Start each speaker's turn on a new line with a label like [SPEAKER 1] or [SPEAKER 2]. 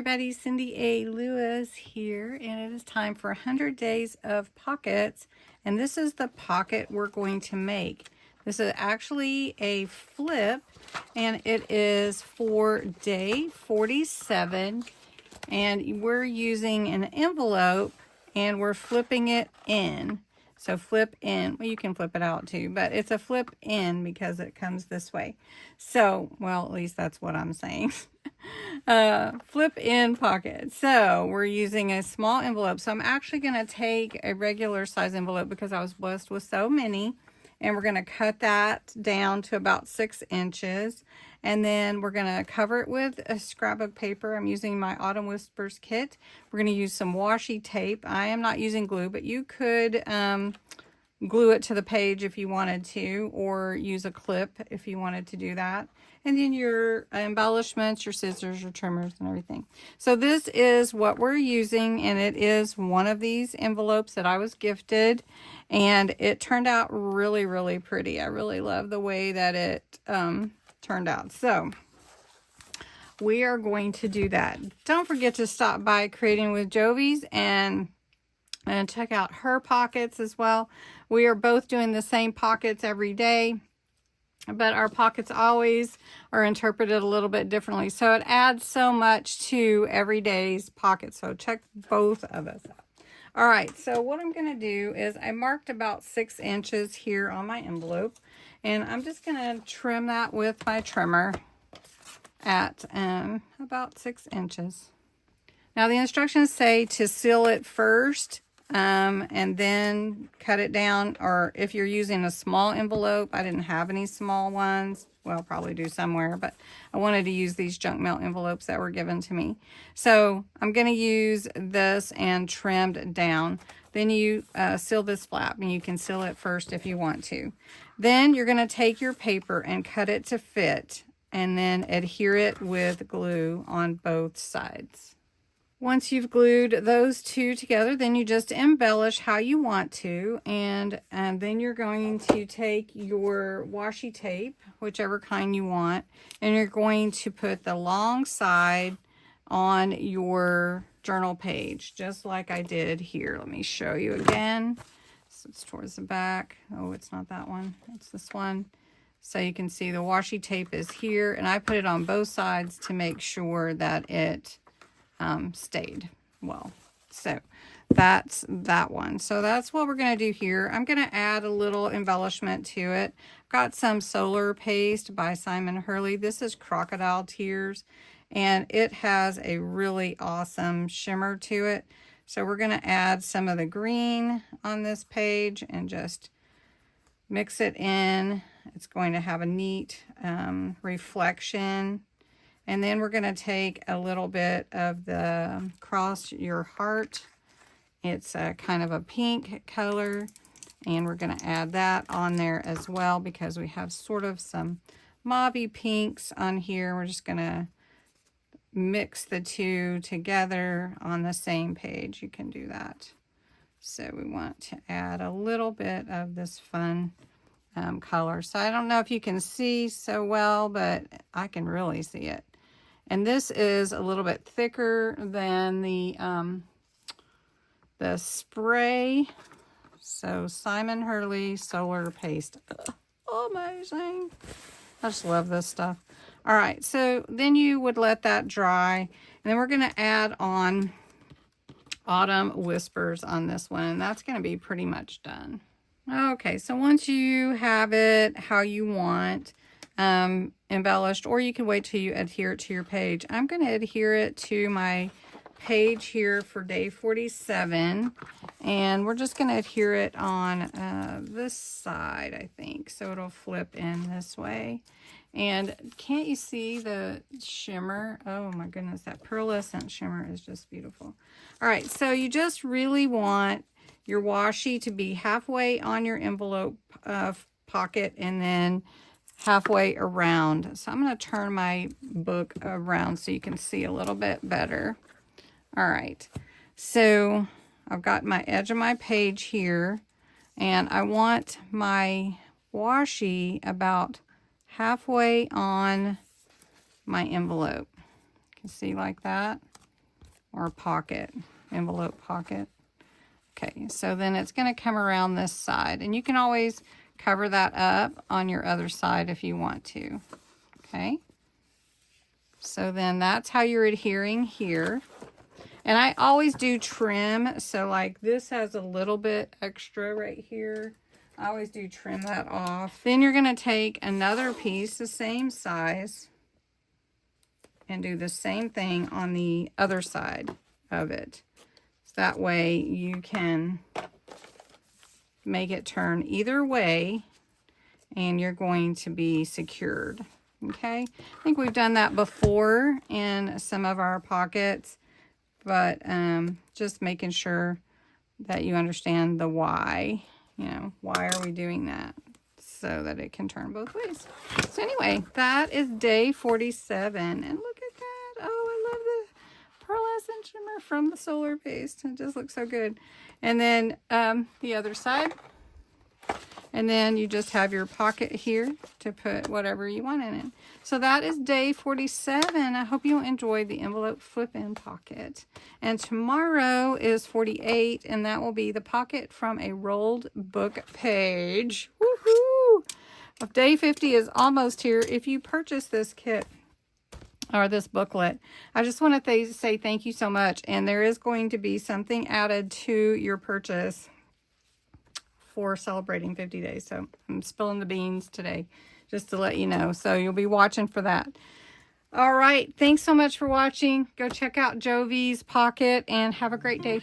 [SPEAKER 1] everybody, Cindy A. Lewis here, and it is time for 100 Days of Pockets, and this is the pocket we're going to make. This is actually a flip, and it is for day 47, and we're using an envelope, and we're flipping it in. So flip in, well, you can flip it out too, but it's a flip in because it comes this way. So, well, at least that's what I'm saying. Flip in pocket. So we're using a small envelope. So I'm actually going to take a regular size envelope because I was blessed with so many. And we're going to cut that down to about 6 inches. And then we're going to cover it with a scrapbook paper. I'm using my Autumn Whispers kit. We're going to use some washi tape. I am not using glue, but you could glue it to the page if you wanted to, or use a clip if you wanted to do that. And then your embellishments, your scissors, your trimmers, and everything. So this is what we're using, and it is one of these envelopes that I was gifted, and it turned out really, really pretty. I really love the way that it turned out. So we are going to do that. Don't forget to stop by Creating with Jovi's and check out her pockets as well. We are both doing the same pockets every day, but our pockets always are interpreted a little bit differently. So it adds so much to every day's pocket. So check both of us out. All right, so what I'm going to do is I marked about 6 inches here on my envelope, and I'm just going to trim that with my trimmer at about 6 inches. Now the instructions say to seal it first and then cut it down, or if you're using a small envelope, I didn't have any small ones. Well, I'll probably do somewhere, but I wanted to use these junk mail envelopes that were given to me. So I'm going to use this and trimmed down. Then you seal this flap, and you can seal it first if you want to. Then you're going to take your paper and cut it to fit, and then adhere it with glue on both sides. Once you've glued those two together, then you just embellish how you want to, and then you're going to take your washi tape, whichever kind you want, and you're going to put the long side on your journal page, just like I did here. Let me show you again. So it's towards the back. Oh, it's not that one. It's this one. So you can see the washi tape is here, and I put it on both sides to make sure that it stayed well. So that's that one. So that's what we're going to do here. I'm going to add a little embellishment to it. I've got some solar paste by Simon Hurley. This is Crocodile Tears, and it has a really awesome shimmer to it. So we're going to add some of the green on this page and just mix it in. It's going to have a neat reflection. And then we're going to take a little bit of the Cross Your Heart. It's a kind of a pink color. And we're going to add that on there as well because we have sort of some mauvey pinks on here. We're just going to mix the two together on the same page. You can do that. So we want to add a little bit of this fun color. So I don't know if you can see so well, but I can really see it. And this is a little bit thicker than the spray. So Simon Hurley Solar Paste. Amazing. I just love this stuff. All right, so then you would let that dry. And then we're going to add on Autumn Whispers on this one. And that's going to be pretty much done. Okay, so once you have it how you want, embellished, or you can wait till you adhere it to your page. I'm going to adhere it to my page here for day 47, and we're just going to adhere it on this side, I think, so it'll flip in this way. And can't you see the shimmer? Oh my goodness, that pearlescent shimmer is just beautiful. All right, so you just really want your washi to be halfway on your envelope pocket and then halfway around. So I'm going to turn my book around so you can see a little bit better. All right, so I've got my edge of my page here, and I want my washi about halfway on my envelope. You can see like that. or pocket, envelope pocket. Okay, so then it's going to come around this side, and you can always cover that up on your other side if you want to. Okay, so then that's how you're adhering here. And I always do trim, so like this has a little bit extra right here. I always do trim that off. Then you're going to take another piece the same size and do the same thing on the other side of it. So that way you can make it turn either way and you're going to be secured. Okay, I think we've done that before in some of our pockets, but just making sure that you understand the why. You know, why are we doing that? So that it can turn both ways. So anyway, that is day 47. And look at that. Oh, I love the pearlescent shimmer from the solar paste. It just looks so good. And then the other side. And then you just have your pocket here to put whatever you want in it. So that is day 47. I hope you enjoyed the envelope flip-in pocket. And tomorrow is 48, and that will be the pocket from a rolled book page. Woohoo! Day 50 is almost here. If you purchase this kit or this booklet, I just want to say thank you so much. And there is going to be something added to your purchase for celebrating 50 days. So I'm spilling the beans today just to let you know. So you'll be watching for that. All right. Thanks so much for watching. Go check out Jovi's pocket and have a great day.